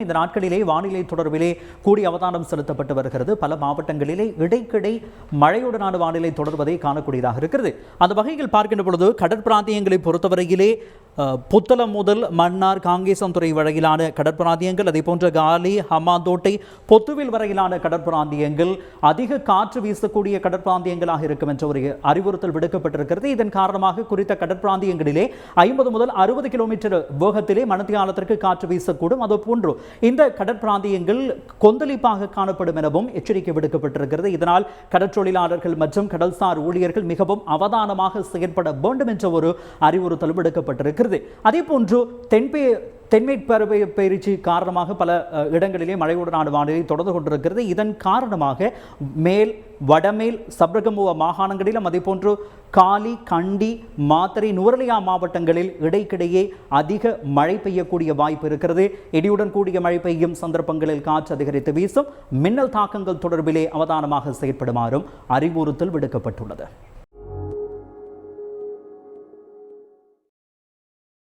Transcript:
இந்த நாட்களிலே வானிலை தொடர்பிலே கூடிய அவதானம் செலுத்தப்பட்டு வருகிறது. பல மாவட்டங்களிலே இடைக்கிடை மழையுடனான வானிலை தொடர்வதை காணக்கூடியதாக இருக்கிறது. அந்த வகையில் பார்க்கின்ற பொழுது கடற்பிராந்தியங்களை பொறுத்தவரையிலே புத்தளம் முதல் மன்னார் காங்கேசன்துறை வரையிலான கடற்பிராந்தியங்கள், அதே போன்ற காலி ஹம்மாந்தோட்டை பொத்துவில் வரையிலான கடற்பிராந்தியங்கள் அதிக காற்று வீசக்கூடிய கடற்பிராந்தியங்களாக இருக்கும் என்ற ஒரு அறிவுறுத்தல் விடுக்கப்பட்டிருக்கிறது. இதன் காரணமாக குறித்த கடற்பிராந்தியங்களிலே 50 முதல் 60 கிலோமீட்டர் வேகத்திலே மணித்தியாலத்திற்கு காற்று வீசக்கூடும். அதுபோன்று இந்த கடற்பிராந்தியங்கள் கொந்தளிப்பாக காணப்படும் எனவும் எச்சரிக்கை விடுக்கப்பட்டிருக்கிறது. இதனால் கடற்றொழிலாளர்கள் மற்றும் கடல்சார் ஊழியர்கள் மிகவும் அவதானமாக செயற்பட வேண்டும் என்ற ஒரு அறிவுறுத்தல் விடுக்கப்பட்டிருக்கிறது. அதே போன்று தென்மேற்கு பயிற்சி காரணமாக பல இடங்களிலே மழையுடனான வானிலை தொடர்ந்து கொண்டிருக்கிறது. இதன் காரணமாக மேல் வடமேல் சப்ரகமுவ மாகாணங்களிலும் அதே போன்று காலி கண்டி மாத்தறை நுவரெலியா மாவட்டங்களில் இடைக்கிடையே அதிக மழை பெய்யக்கூடிய வாய்ப்பு இருக்கிறது. இடியுடன் கூடிய மழை பெய்யும் சந்தர்ப்பங்களில் காற்று அதிகரித்து வீசும். மின்னல் தாக்கங்கள் தொடர்பிலே அவதானமாக செயற்படுமாறும் அறிவுறுத்தல் விடுக்கப்பட்டுள்ளது.